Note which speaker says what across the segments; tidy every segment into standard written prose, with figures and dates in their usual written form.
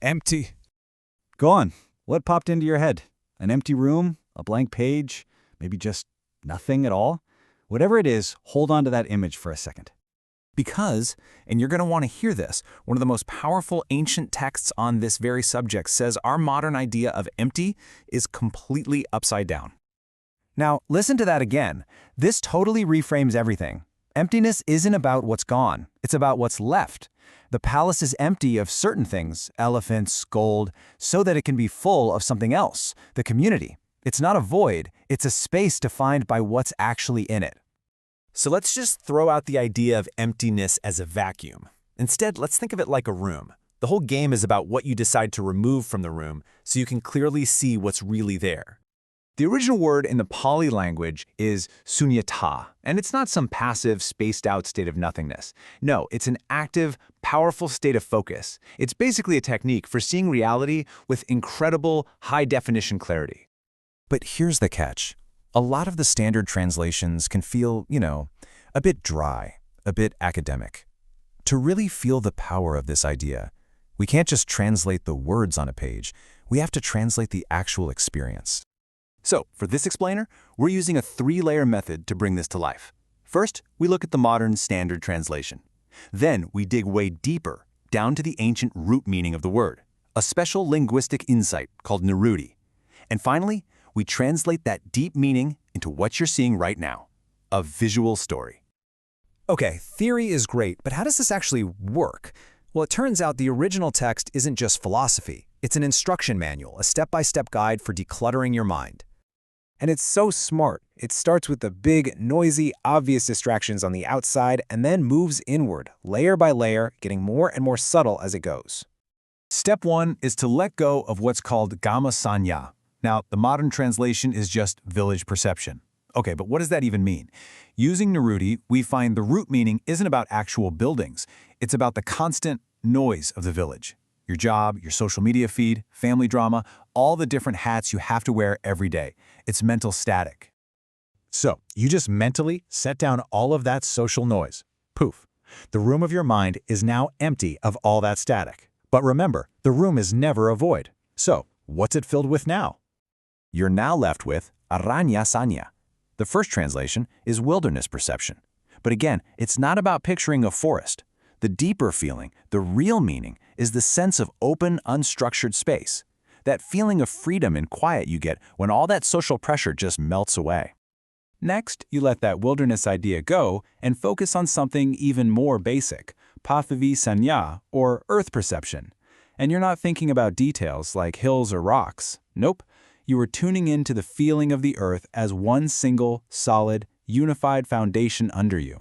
Speaker 1: Empty. Go on. What popped into your head? An empty room? A blank page? Maybe just nothing at all? Whatever it is, hold on to that image for a second.
Speaker 2: Because, and you're going to want to hear this, one of the most powerful ancient texts on this very subject says our modern idea of empty is completely upside down.
Speaker 3: Now, listen to that again. This totally reframes everything. Emptiness isn't about what's gone. It's about what's left. The palace is empty of certain things, elephants, gold, so that it can be full of something else, the community. It's not a void. It's a space defined by what's actually in it.
Speaker 2: So let's just throw out the idea of emptiness as a vacuum. Instead, let's think of it like a room. The whole game is about what you decide to remove from the room so you can clearly see what's really there. The original word in the Pali language is sunyata, and it's not some passive, spaced-out state of nothingness. No, it's an active, powerful state of focus. It's basically a technique for seeing reality with incredible, high-definition clarity.
Speaker 3: But here's the catch. A lot of the standard translations can feel, a bit dry, a bit academic. To really feel the power of this idea, we can't just translate the words on a page. We have to translate the actual experience.
Speaker 2: So, for this explainer, we're using a 3-layer method to bring this to life. First, we look at the modern standard translation. Then, we dig way deeper, down to the ancient root meaning of the word, a special linguistic insight called niruti. And finally, we translate that deep meaning into what you're seeing right now, a visual story.
Speaker 3: Okay, theory is great, but how does this actually work? Well, it turns out the original text isn't just philosophy. It's an instruction manual, a step-by-step guide for decluttering your mind. And it's so smart. It starts with the big, noisy, obvious distractions on the outside and then moves inward, layer by layer, getting more and more subtle as it goes.
Speaker 1: Step 1 is to let go of what's called gamma sanya. Now, the modern translation is just village perception. Okay, but what does that even mean? Using niruti, we find the root meaning isn't about actual buildings. It's about the constant noise of the village. Your job, your social media feed, family drama, all the different hats you have to wear every day. It's mental static. So, you just mentally set down all of that social noise. Poof. The room of your mind is now empty of all that static. But remember, the room is never a void. So, what's it filled with now? You're now left with aranya sanya. The first translation is wilderness perception. But again, it's not about picturing a forest. The deeper feeling, the real meaning, is the sense of open, unstructured space. That feeling of freedom and quiet you get when all that social pressure just melts away. Next, you let that wilderness idea go and focus on something even more basic, pathavi sanya, or earth perception. And you're not thinking about details like hills or rocks. Nope. You are tuning into the feeling of the earth as one single, solid, unified foundation under you.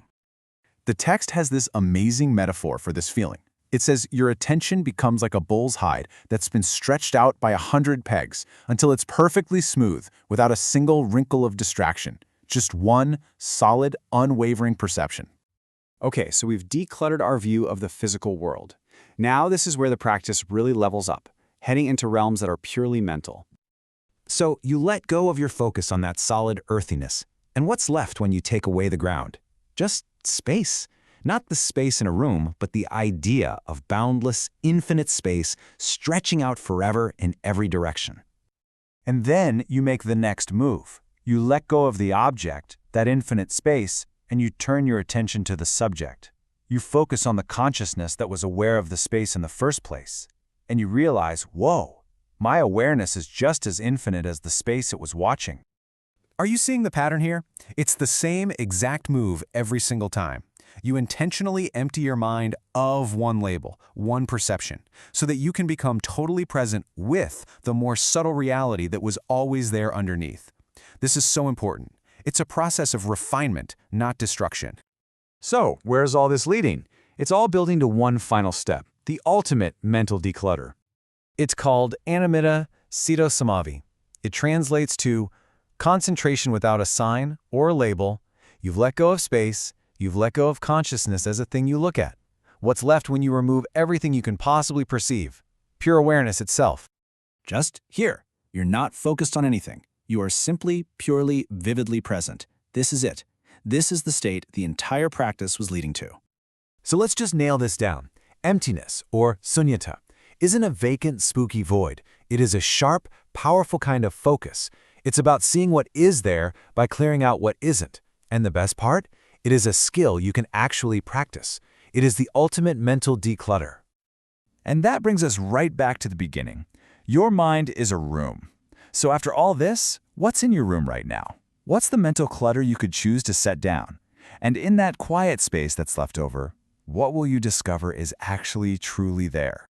Speaker 1: The text has this amazing metaphor for this feeling. It says your attention becomes like a bull's hide that's been stretched out by 100 pegs until it's perfectly smooth without a single wrinkle of distraction. Just one solid, unwavering perception. Okay, so we've decluttered our view of the physical world. Now this is where the practice really levels up, heading into realms that are purely mental. So you let go of your focus on that solid earthiness. And what's left when you take away the ground? Just space. Not the space in a room, but the idea of boundless, infinite space stretching out forever in every direction. And then you make the next move. You let go of the object, that infinite space, and you turn your attention to the subject. You focus on the consciousness that was aware of the space in the first place. And you realize, whoa, my awareness is just as infinite as the space it was watching. Are you seeing the pattern here? It's the same exact move every single time. You intentionally empty your mind of one label, one perception, so that you can become totally present with the more subtle reality that was always there underneath. This is so important. It's a process of refinement, not destruction. So, where's all this leading? It's all building to one final step, the ultimate mental declutter. It's called Animitta Citta Samadhi. It translates to concentration without a sign or a label. You've let go of space. You've let go of consciousness as a thing you look at. What's left when you remove everything you can possibly perceive? Pure awareness itself. Just here. You're not focused on anything. You are simply, purely, vividly present. This is it. This is the state the entire practice was leading to. So let's just nail this down. Emptiness, or sunyata,
Speaker 2: isn't a vacant, spooky void. It is a sharp, powerful kind of focus. It's about seeing what is there by clearing out what isn't. And the best part? It is a skill you can actually practice. It is the ultimate mental declutter.
Speaker 1: And that brings us right back to the beginning. Your mind is a room. So after all this, what's in your room right now? What's the mental clutter you could choose to set down? And in that quiet space that's left over, what will you discover is actually truly there?